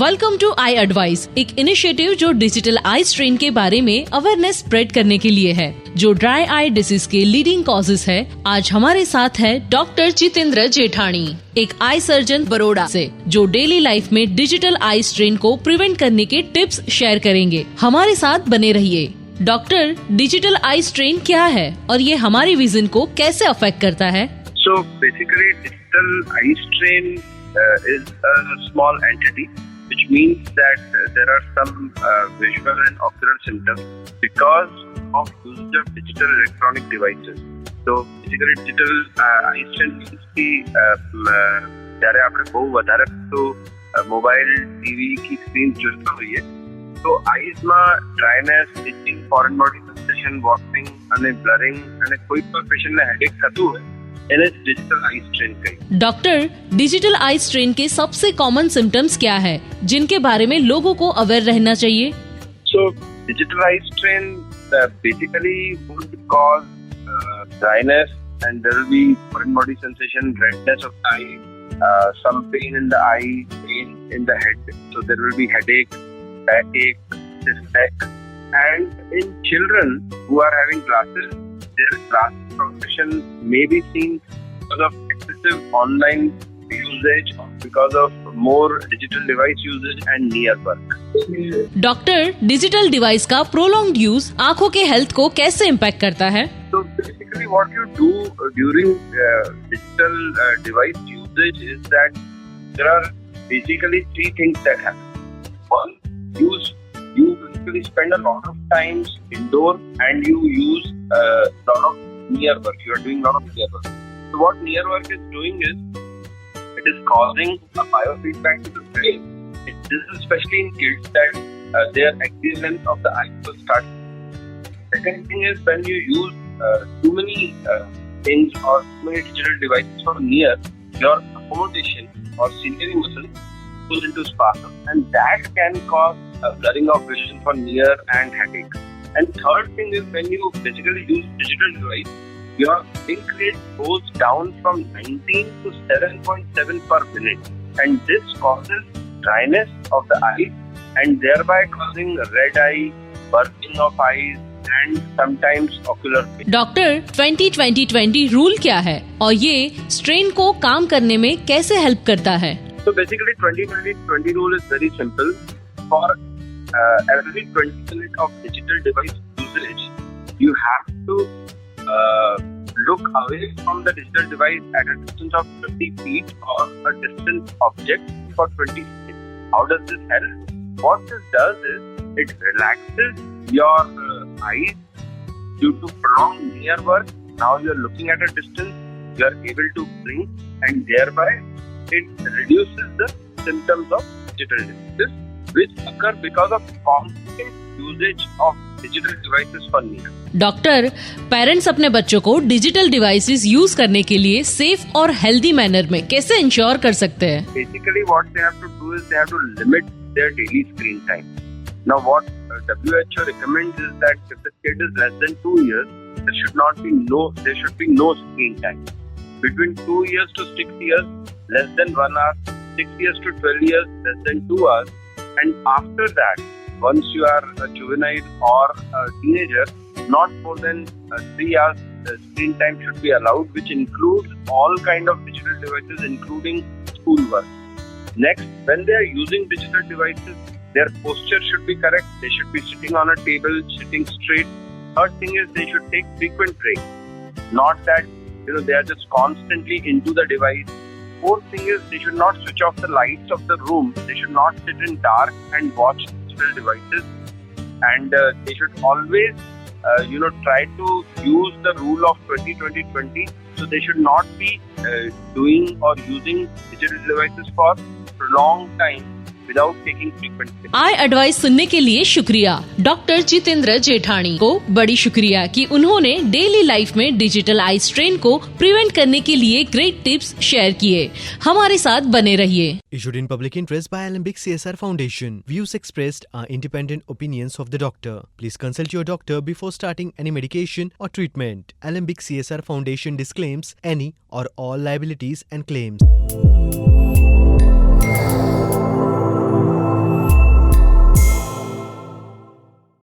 Welcome to I advice, एक initiative जो digital eye strain के बारे में अवेयरनेस स्प्रेड करने के लिए है, जो ड्राई आई डिसीज के लीडिंग कॉजेज है। आज हमारे साथ है डॉक्टर जितेंद्र जेठानी, एक आई सर्जन बड़ौदा से, जो डेली लाइफ में डिजिटल आई स्ट्रेन को प्रिवेंट करने के टिप्स शेयर करेंगे। हमारे साथ बने रहिए। डॉक्टर, डिजिटल आई स्ट्रेन क्या है और ये हमारी विजन को कैसे अफेक्ट करता है? So basically, digital eye strain is a small entity, which means that there are some visual and ocular symptoms because of usage of digital electronic devices. So basically, digital eye strain means कि જ્યારે આપણે બહુ વધારે તો mobile, TV की screen જોતા હોઈએ તો આઈઝમાં dryness, itching, foreign body sensation, watering અને બ્લરિંગ અને કોઈ પણ પેશન્ટને હેડેક થતું હોય એને डिजिटल आई स्ट्रेन कही। डॉक्टर, डिजिटल आई स्ट्रेन के सबसे कॉमन सिम्टम्स क्या है जिनके बारे में लोगों को अवेयर रहना चाहिए? So digital eye strain basically would cause dryness and there will be foreign body sensation, redness of the eye, some pain in the eye, pain in the head. So there will be headache, backache, stiff neck, and in children who are having glasses, their glass progression may be seen because of excessive online usage, because of more digital device usage and near work. Doctor, digital device का prolonged use आँखों के health को कैसे impact करता है? So basically what you do during digital device usage is that there are basically three things that happen. One, you basically spend a lot of times indoor and you use a lot of near work. You are doing a lot of near work. So what near work is doing is it is causing a biofeedback to the brain. This is especially in kids that their axial length of the eye will start. Second thing is when you use too many things or too many digital devices for near, your accommodation or ciliary muscle goes into spasm, and that can cause blurring of vision for near and headache. And third thing is when you basically use digital device, your blink rate goes down from 19 to 7.7 per minute, and this causes dryness of the eye and thereby causing red eye, burning of eyes and sometimes ocular pain. Doctor, 20-20-20 rule क्या है और ये strain को काम करने में कैसे help करता है? So basically 20-20-20 rule is very simple. For every 20 minutes of digital device usage, you have to look away from the digital device at a distance of 20 feet or a distant object for 20 minutes. How does this help? What this does is it relaxes your eyes due to prolonged near work. Now you are looking at a distance, you are able to blink, and thereby it reduces the symptoms of digital devices which occur because of constant usage of digital devices for near. Doctor, parents अपने बच्चों को digital devices use करने के लिए safe और healthy manner में कैसे ensure कर सकते हैं? Basically what they have to do is they have to limit their daily screen time. Now what WHO recommends is that if the kid is less than 2 years, there should be no screen time. Between 2 years to 6 years, less than 1 hour, 6 years to 12 years, less than 2 hours, and after that, once you are a juvenile or a teenager, not more than 3 hours screen time should be allowed, which includes all kind of digital devices, including schoolwork. Next, when they are using digital devices, their posture should be correct. They should be sitting on a table, sitting straight. Third thing is they should take frequent breaks. Not that they are just constantly into the device. Fourth thing is they should not switch off the lights of the room. They should not sit in dark and watch digital devices. And they should always, try to use the rule of 20-20-20. So they should not be doing or using digital devices for prolonged time without taking frequent breaks. I advice सुनने के लिए शुक्रिया। Doctor Jitendra जेठानी को बड़ी शुक्रिया कि उन्होंने डेली लाइफ में डिजिटल आई स्ट्रेन को प्रिवेंट करने के लिए ग्रेट टिप्स शेयर किए। हमारे साथ बने रहिए। Issued in public interest by Alembic CSR Foundation. Views expressed are independent opinions of the doctor. Please consult your doctor before starting any medication or treatment. Alembic CSR Foundation disclaims any or all liabilities and claims.